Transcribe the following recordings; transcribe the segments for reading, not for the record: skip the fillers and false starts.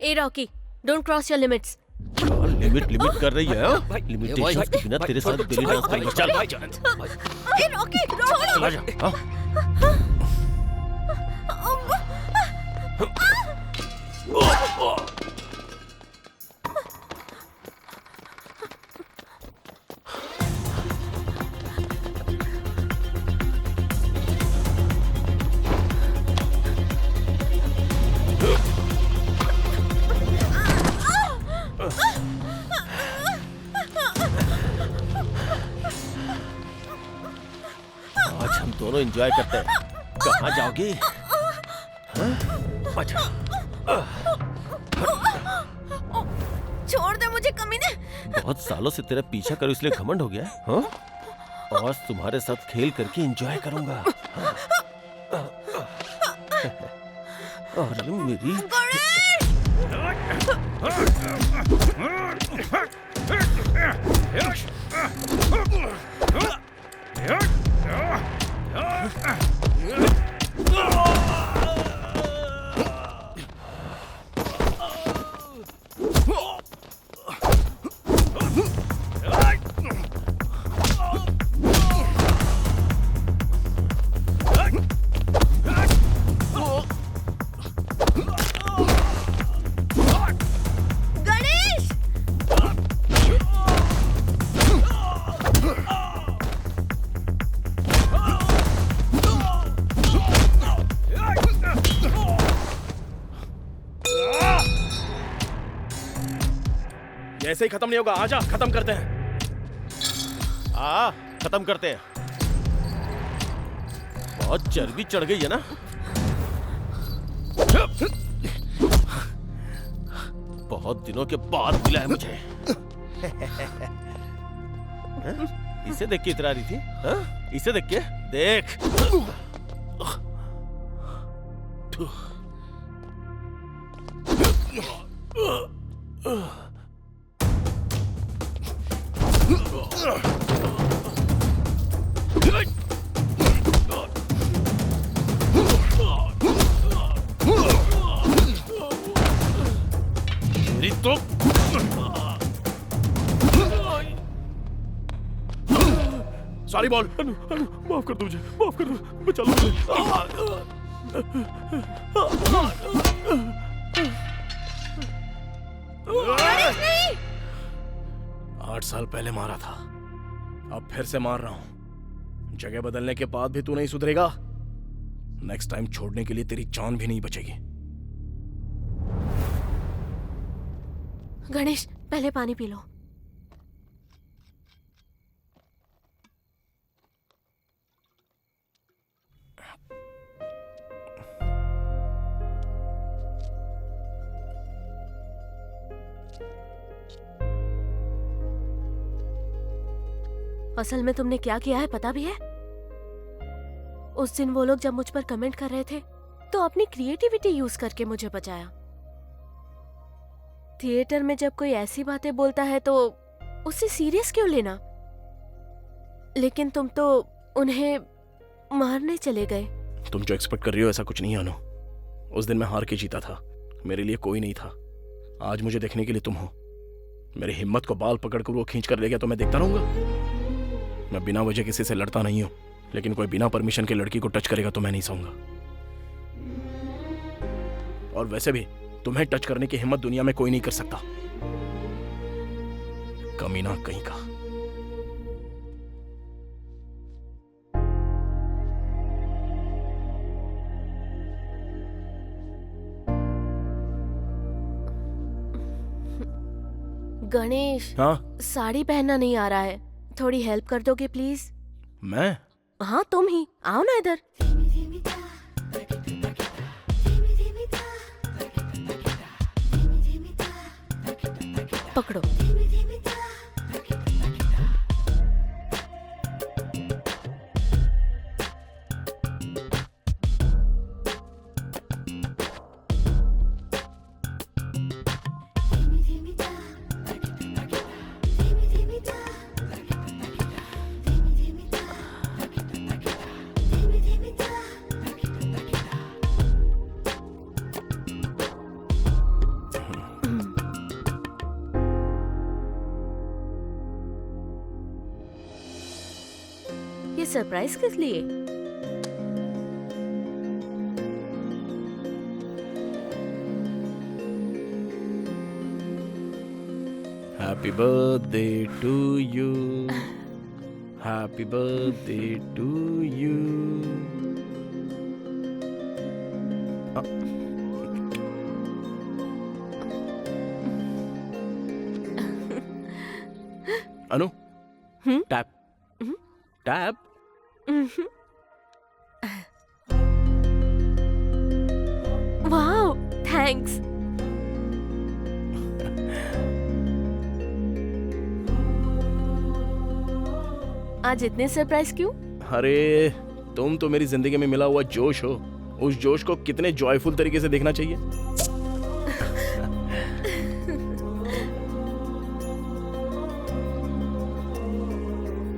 A Rocky, don't cross your limits. Limit कर रही है। लिमिटेशंस के बिना तेरे साथ बेली डांस करेंगे। चल ए रॉकी, छोड़ो। चला जा। आज हम दोनों एंजॉय करते हैं। कहाँ जाओगी? अच्छा। छोड़ दे मुझे कमीने। बहुत सालों से तेरा पीछा करो इसलिए घमंड हो गया? हाँ? आज तुम्हारे साथ खेल करके एंजॉय करूंगा। अरे मेरी ऐसे ही खत्म नहीं होगा। आजा खत्म करते हैं। खत्म करते हैं। बहुत चर्बी चढ़ गई है ना? बहुत दिनों के बाद मिला है मुझे। इसे देख के इतरा रही थी? इसे देख के देख। तो सॉरी बॉल। माफ कर दो मुझे, माफ कर दो, बचा लो मुझे। नहीं। 8 साल पहले मारा था, अब फिर से मार रहा हूं। जगह बदलने के बाद भी तू नहीं सुधरेगा। नेक्स्ट टाइम छोड़ने के लिए तेरी जान भी नहीं बचेगी। गणेश, पहले पानी पी लो। असल में तुमने क्या किया है पता भी है? उस दिन वो लोग जब मुझ पर कमेंट कर रहे थे तो अपनी क्रिएटिविटी यूज करके मुझे बचाया। थिएटर में जब कोई ऐसी बातें बोलता है तो उसे सीरियस क्यों लेना? लेकिन तुम तो उन्हें मारने चले गए। तुम जो एक्सपेक्ट कर रही हो ऐसा कुछ नहीं है अनु। उस दिन मैं हार के जीता था, मेरे लिए कोई नहीं था। आज मुझे देखने के लिए तुम हो। मेरी हिम्मत को बाल पकड़ कर वो खींच कर ले गया तो मैं देखता रहूंगा? मैं बिना वजह किसी से लड़ता नहीं हूं, लेकिन कोई बिना परमिशन के लड़की को टच करेगा तो मैं नहीं सहूंगा। और वैसे भी तुम्हें टच करने की हिम्मत दुनिया में कोई नहीं कर सकता। कमीना कहीं का। गणेश, हाँ? साड़ी पहनना नहीं आ रहा है, थोड़ी हेल्प कर दोगे प्लीज? मैं? हाँ तुम ही, आओ ना इधर। पकड़ो। ये सरप्राइज किस लिए? Happy birthday to you, happy birthday to you. Anu, tap tap. Wow, thanks. आज इतने सरप्राइज क्यों? अरे तुम तो मेरी जिंदगी में मिला हुआ जोश हो, उस जोश को कितने जॉयफुल तरीके से देखना चाहिए।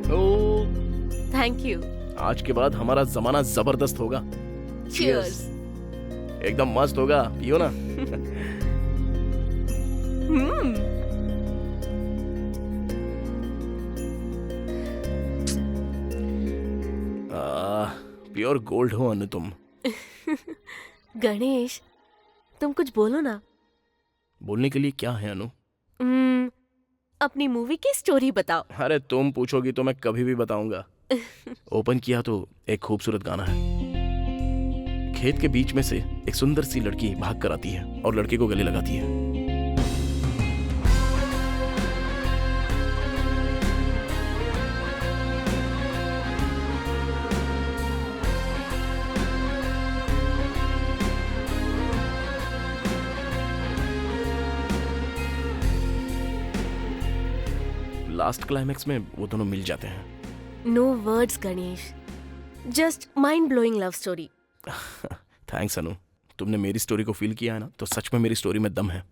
ओ, थैंक यू। आज के बाद हमारा जमाना जबरदस्त होगा। Cheers। एकदम मस्त होगा, पियो ना। प्योर गोल्ड हो अनु तुम। गणेश, तुम कुछ बोलो ना। बोलने के लिए क्या है अनु? अपनी मूवी की स्टोरी बताओ। अरे तुम पूछोगी तो मैं कभी भी बताऊंगा। ओपन किया तो एक खूबसूरत गाना है। खेत के बीच में से एक सुंदर सी लड़की भाग कर आती है और लड़के को गले लगाती है। लास्ट क्लाइमेक्स में वो दोनों मिल जाते हैं। No words Ganesh, just mind blowing love story. Thanks Anu, तुमने मेरी स्टोरी को फील किया है ना, तो सच में मेरी स्टोरी में दम है।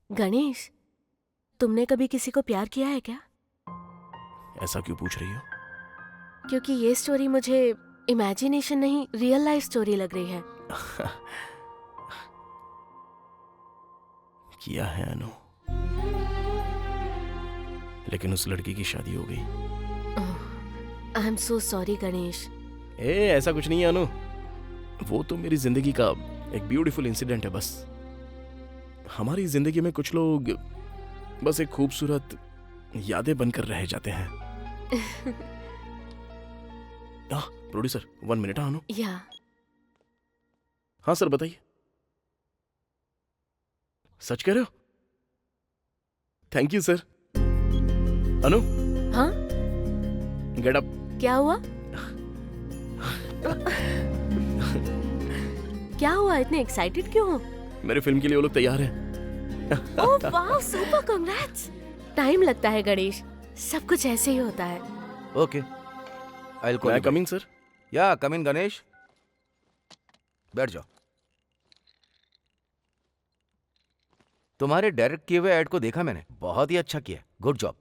गणेश, तुमने कभी किसी को प्यार किया है क्या? ऐसा क्यों पूछ रही हो? क्योंकि ये स्टोरी मुझे इमेजिनेशन नहीं, रियल लाइफ स्टोरी लग रही है। किया है अनु, लेकिन उस लड़की की शादी हो गई। I am so sorry Ganesh. ऐसा कुछ नहीं है अनु, वो तो मेरी जिंदगी का एक ब्यूटीफुल इंसिडेंट है बस। हमारी जिंदगी में कुछ लोग बस एक खूबसूरत यादें बनकर रह जाते हैं। Producer 1 minute. अनु, या हाँ सर बताइए। सच कह रहे हो? Thank you sir. अनु, हाँ, गेट अप। क्या हुआ? क्या हुआ, इतने एक्साइटेड क्यों हो? मेरे फिल्म के लिए वो लोग तैयार हैं। Oh wow, super, congrats. Time लगता है गणेश, सब कुछ ऐसे ही होता है। Okay. I'll call मैं you back. Coming sir. Yeah, come in, Ganesh. बैठ जाओ। तुम्हारे डायरेक्ट किए हुए ऐड को देखा मैंने, बहुत ही अच्छा किया, गुड जॉब।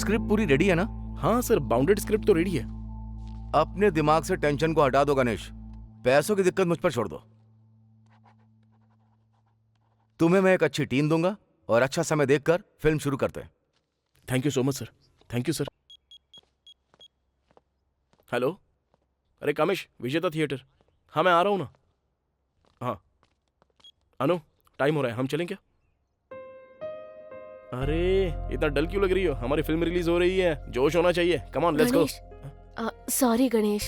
स्क्रिप्ट पूरी रेडी है ना? हाँ सर, बाउंडेड स्क्रिप्ट तो रेडी है। अपने दिमाग से टेंशन को हटा दो गणेश, पैसों की दिक्कत मुझ पर छोड़ दो। तुम्हें मैं एक अच्छी टीम दूंगा और अच्छा समय देखकर फिल्म शुरू करते हैं। Thank you so much sir. Thank you sir. Hello, अरे कामेश, विजेता थिएटर। हाँ मैं आ रहा हूँ ना। हाँ अनु, टाइम हो रहा है, हम चलें क्या? अरे इतना डल क्यों लग रही हो? हमारी फिल्म रिलीज हो रही है, जोश होना चाहिए। Come on, let's go. Sorry Ganesh,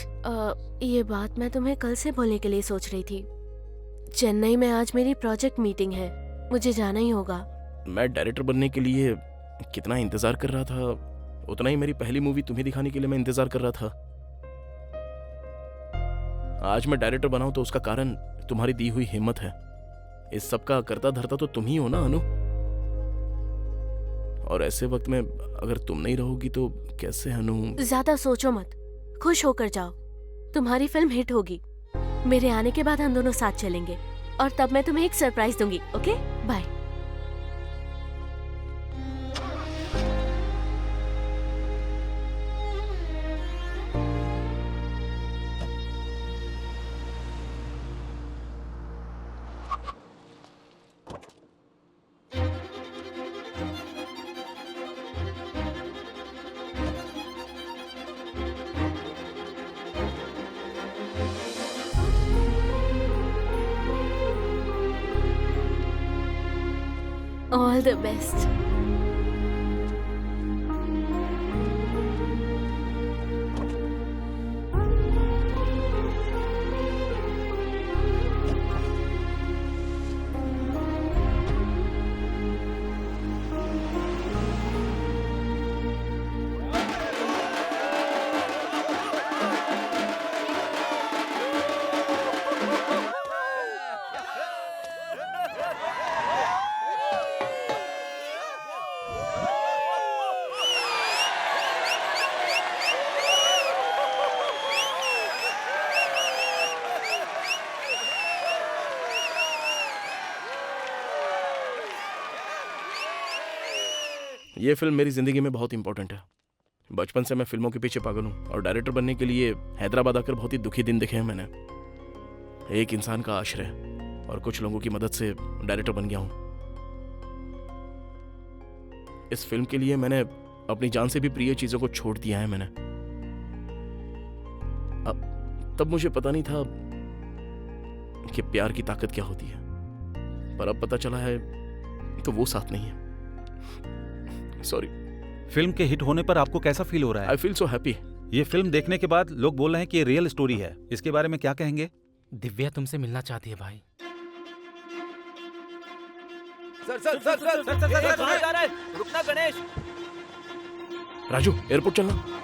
ये बात मैं तुम्हें कल से बोलने के लिए सोच रही थी। चेन्नई में आज मेरी प्रोजेक्ट मीटिंग है, मुझे जाना ही होगा। मैं डायरेक्टर बनने के लिए कितना इंतजार कर रहा था, उतना ही मेरी पहली मूवी तुम्हें दिखाने के लिए मैं इंतजार कर रहा था। आज मैं डायरेक्टर बना हूं तो उसका कारण तुम्हारी दी हुई हिम्मत है। इस सब का करता धरता तो तुम ही हो ना अनु। और ऐसे वक्त में अगर तुम नहीं रहोगी तो कैसे अनु? ज्यादा सोचो मत, खुश होकर जाओ, तुम्हारी फिल्म हिट होगी। मेरे आने के बाद हम दोनों साथ चलेंगे और तब मैं तुम्हें एक सरप्राइज दूंगी। Okay, bye. All the best. ये फिल्म मेरी जिंदगी में बहुत इंपॉर्टेंट है। बचपन से मैं फिल्मों के पीछे पागल हूँ और डायरेक्टर बनने के लिए हैदराबाद आकर बहुत ही दुखी दिन देखे हैं मैंने। एक इंसान का आश्रय और कुछ लोगों की मदद से डायरेक्टर बन गया हूँ। इस फिल्म के लिए मैंने अपनी जान से भी प्रिय चीजों को छोड़ दिया है मैंने। तब मुझे पता नहीं था कि प्यार की ताकत क्या होती है, पर अब पता चला है तो वो साथ नहीं है। सॉरी। फिल्म के हिट होने पर आपको कैसा फील हो रहा है? I feel so happy. ये फिल्म देखने के बाद लोग बोल रहे हैं कि ये रियल स्टोरी है, इसके बारे में क्या कहेंगे? दिव्या तुमसे मिलना चाहती है भाई। सर, रुकना गणेश। राजू, एयरपोर्ट चलना।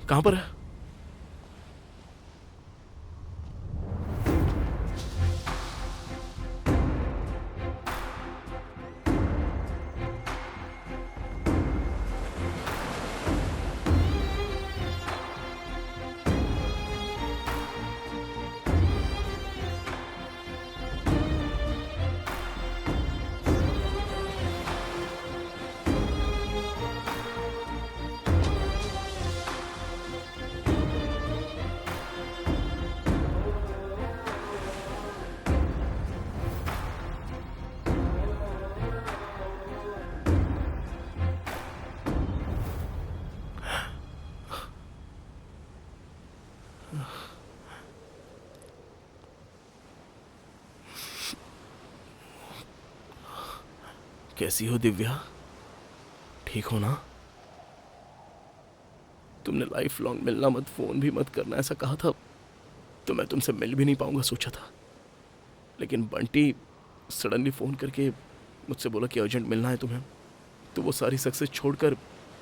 कहां पर है? कैसी हो दिव्या? ठीक हो ना? तुमने लाइफ लॉन्ग मिलना मत, फोन भी मत करना ऐसा कहा था, तो मैं तुमसे मिल भी नहीं पाऊंगा सोचा था। लेकिन बंटी सडनली फोन करके मुझसे बोला कि अर्जेंट मिलना है तुम्हें, तो वो सारी सक्सेस छोड़कर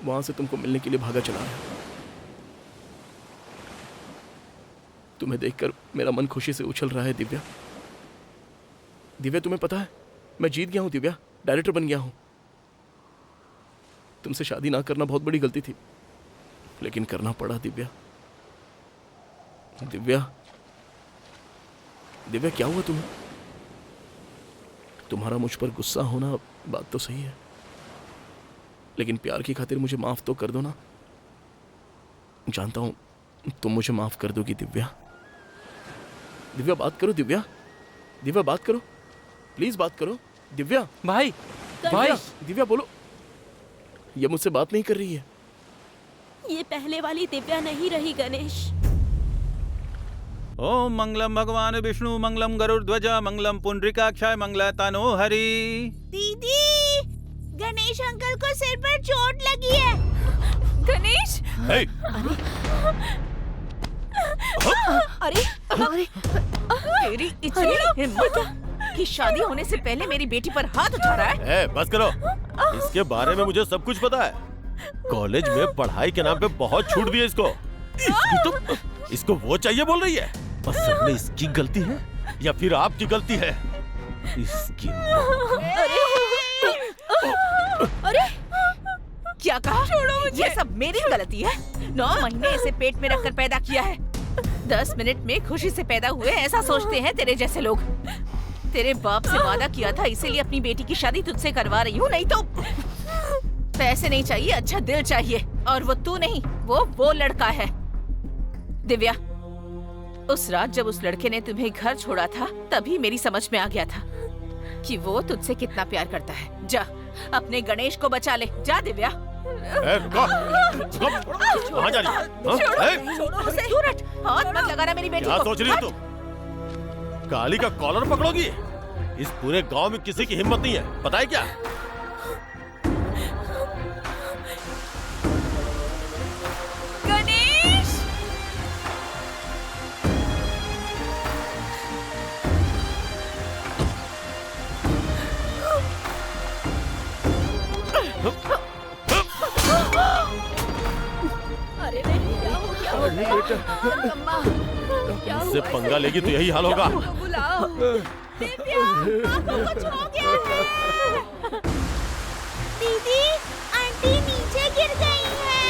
वहां से तुमको मिलने के लिए भागा चला आया। तुम्हें देखकर मेरा मन खुशी से उछल रहा है दिव्या। दिव्या, तुम्हें पता है मैं जीत गया हूं दिव्या, डायरेक्टर बन गया हूं। तुमसे शादी ना करना बहुत बड़ी गलती थी, लेकिन करना पड़ा दिव्या। दिव्या, दिव्या क्या हुआ तुम्हें? तुम्हारा मुझ पर गुस्सा होना बात तो सही है, लेकिन प्यार की खातिर मुझे माफ तो कर दो ना। जानता हूं तुम मुझे माफ कर दोगी दिव्या। दिव्या बात करो दिव्या, दिव्या बात करो, प्लीज बात करो दिव्या। भाई भाई दिव्या बोलो, ये मुझसे बात नहीं कर रही है। ये पहले वाली दिव्या नहीं रही गणेश। ओम मंगलम भगवान विष्णु, मंगलम गरुड़ध्वज, मंगलम पुंडरीकाक्षाय, मंगलतनो हरि। दीदी, गणेश अंकल को सिर पर चोट लगी है। गणेश, अरे तेरी इतनी हिम्मत कि शादी होने से पहले मेरी बेटी पर हाथ उठा रहा है। बस करो, इसके बारे में मुझे सब कुछ पता है। कॉलेज में पढ़ाई के नाम पे बहुत छूट दी है इसको। इसको वो चाहिए बोल रही है। असल में इसकी गलती है या फिर आपकी गलती है? इसकी अरे क्या कहा? छोड़ो मुझे। ये सब मेरी गलती है। 9 महीने इसे पेट में रखकर पैदा किया है। 10 मिनट में खुशी से पैदा हुए ऐसा सोचते हैं तेरे जैसे लोग। तेरे बाप से वादा किया था, इसीलिए अपनी बेटी की शादी तुझसे करवा रही हूँ। नहीं तो पैसे नहीं चाहिए, अच्छा दिल चाहिए, और वो तू नहीं, वो लड़का है। दिव्या, उस रात जब उस लड़के ने तुम्हें घर छोड़ा था, तभी मेरी समझ में आ गया था कि वो तुझसे कितना प्यार करता है। जा, अपने गणेश को बचा ले। जा दिव्या। रुको, कहाँ जा रही है? हाँ? छोड़ो उसे। दूर हट, हाथ मत लगाना मेरी बेटी क्या को। सोच रही हो हट। तुम? काली का कॉलर पकड़ोगी? इस पूरे गांव में किसी की हिम्मत नहीं है, पता है क्या? गणेश! अरे नहीं, क्या हो गया? अम्मा, क्या मुझसे हुआ? पंगा लेगी तो यही हाल होगा। तो बुलाओ। दिव्या, माँ को कुछ हो गया है। दीदी, आंटी नीचे गिर गई है।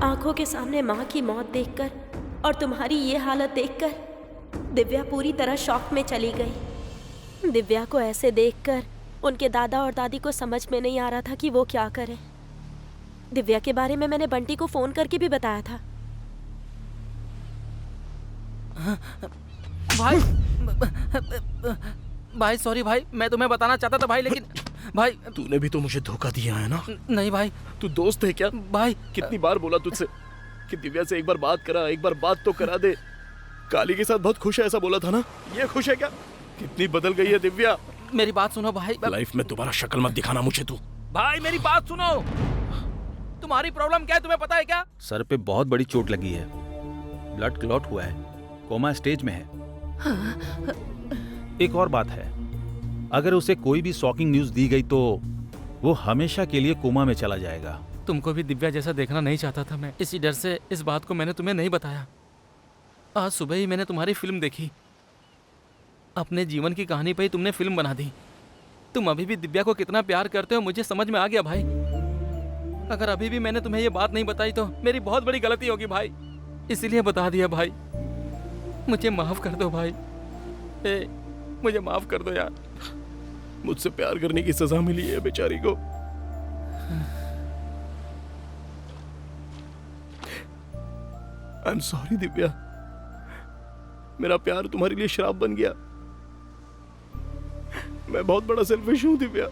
आंखों के सामने माँ की मौत देखकर और तुम्हारी ये हालत देखकर दिव्या पूरी तरह शॉक में चली गई। दिव्या को ऐसे देखकर उनके दादा और दादी को समझ में नहीं आ रहा था कि वो क्या करें। दिव्या के बारे में मैंने बंटी को फोन करके भी बताया था। भाई भाई सॉरी भाई, मैं तुम्हें बताना चाहता था भाई, लेकिन भाई तूने भी तो मुझे धोखा दिया है ना? नहीं भाई। तू दोस्त है क्या? भाई कितनी बार बोला तुझसे कि दिव्या से एक बार बात करा, एक बार बात तो करा दे। काली के साथ बहुत खुश है ऐसा बोला था ना? ये खुश है क्या? कितनी बदल गई है दिव्या। मेरी बात सुनो भाई। लाइफ में दोबारा शक्ल मत दिखाना मुझे तू। भाई मेरी बात सुनो। तुम्हारी प्रॉब्लम क्या है तुम्हें पता है क्या? सर पे बहुत बड़ी चोट लगी है, ब्लड क्लॉट हुआ है, कोमा स्टेज में है। एक और बात है, अगर उसे कोई भी शॉकिंग न्यूज दी गई तो वो हमेशा के लिए कोमा में चला जाएगा। तुमको भी दिव्या जैसा देखना नहीं चाहता था मैं, इसी डर से इस बात को मैंने तुम्हें नहीं बताया। आज सुबह ही मैंने तुम्हारी फिल्म देखी। अपने जीवन की कहानी पे ही तुमने फिल्म बना दी। तुम अभी भी दिव्या को कितना प्यार करते हो मुझे समझ में आ गया भाई। अगर अभी भी मैंने तुम्हें ये बात नहीं बताई तो मेरी बहुत बड़ी गलती होगी भाई, इसीलिए बता दिया भाई। मुझे माफ कर दो भाई, मुझे माफ कर दो यार। मुझसे प्यार करने की सजा मिली है बेचारी को। आई एम सॉरी दिव्या, मेरा प्यार तुम्हारे लिए श्राप बन गया। मैं बहुत बड़ा सेल्फिश हूं दिव्या।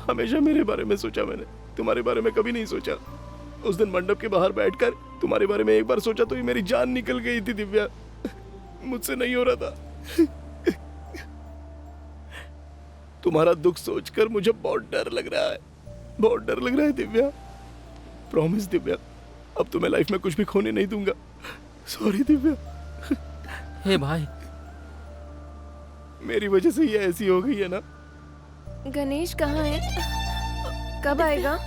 हमेशा मेरे बारे में सोचा मैंने, तुम्हारे बारे में कभी नहीं सोचा। उस दिन मंडप के बाहर बैठकर तुम्हारे बारे में एक बार सोचा तो ही मेरी जान निकल गई थी दिव्या। मुझसे नहीं हो रहा था। तुम्हारा दुख सोचकर मुझे बहुत डर लग रहा है, बहुत डर लग रहा है दिव्या। प्रॉमिस दिव्या, अब तुम्हें लाइफ में कुछ भी खोने नहीं दूंगा। सॉरी दिव्या। हे भाई, मेरी वजह से ये ऐसी हो गई है ना। गणेश कहाँ है? कब आएगा?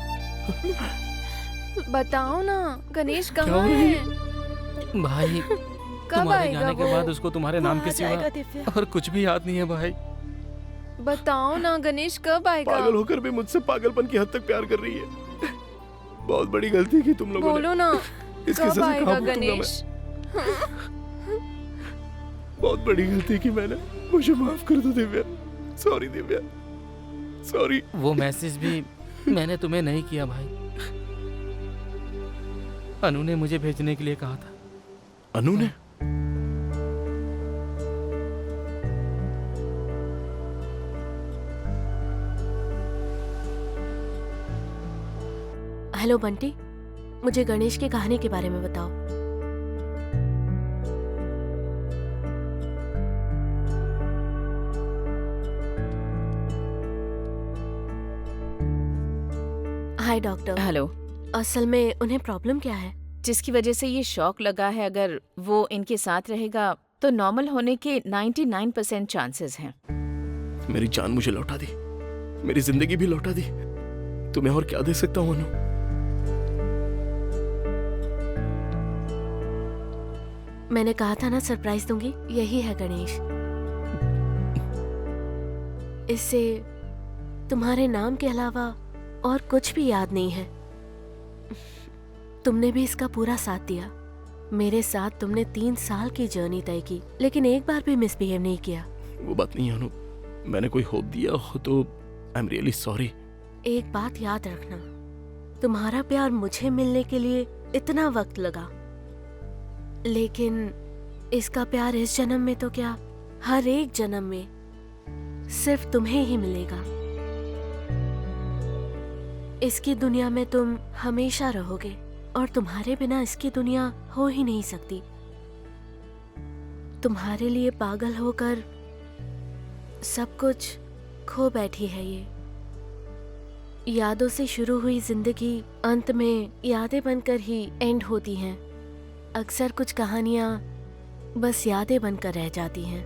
बताओ ना, गणेश कहाँ है? भाई कब तुम्हारे आएगा जाने के वो? बाद उसको तुम्हारे नाम के सिवा जाएगा दिव्या। और कुछ भी याद नहीं है भाई। बताओ ना, गणेश कब आएगा? पागल होकर भी मुझसे पागलपन की हद तक प्यार कर रही है। बहुत बड़ी गलती की तुम लोगों ने। बोलो ना, इसकी कब सजा आएगा कहाँ भुगतूंगा मैं? गणेश? बहुत बड़ी गलती की मैंने, मुझे माफ कर दो दिव्या। Sorry Divya, sorry. वो मैसेज भी मैंने तुम्हें नहीं किया भाई, अनु ने मुझे भेजने के लिए कहा था। अनु ने? हेलो बंटी, मुझे गणेश की कहानी के बारे में बताओ। हाय डॉक्टर। हेलो। असल में उन्हें प्रॉब्लम क्या है? जिसकी वजह से ये शॉक लगा है, अगर वो इनके साथ रहेगा तो नॉर्मल होने के 99% चांसेस हैं। मेरी जान मुझे लौटा दी, मेरी जिंदगी भी लौटा दी। तुम्हें और क्या दे सकता हूँ अनु? मैंने कहा था ना सरप्राइज दूंगी, यही है गणेश। इससे तुम्हारे नाम के अलावा और कुछ भी याद नहीं है। तुमने भी इसका पूरा साथ दिया, मेरे साथ तुमने 3 साल की जर्नी तय की, लेकिन एक बार भी मिसबिहेव नहीं किया। वो बात नहीं है अनु, मैंने कोई होप दिया हो तो आई एम रियली सॉरी। एक बात याद रखना, तुम्हारा प्यार मुझे मिलने के लिए इतना वक्त लगा, लेकिन इसका प्यार इस जन्म में तो क्या, हर एक जन्म में सिर्फ तुम्हें ही मिलेगा। इसकी दुनिया में तुम हमेशा रहोगे और तुम्हारे बिना इसकी दुनिया हो ही नहीं सकती। तुम्हारे लिए पागल होकर सब कुछ खो बैठी है ये। यादों से शुरू हुई जिंदगी अंत में यादें बनकर ही एंड होती हैं। अक्सर कुछ कहानियां बस यादें बनकर रह जाती हैं।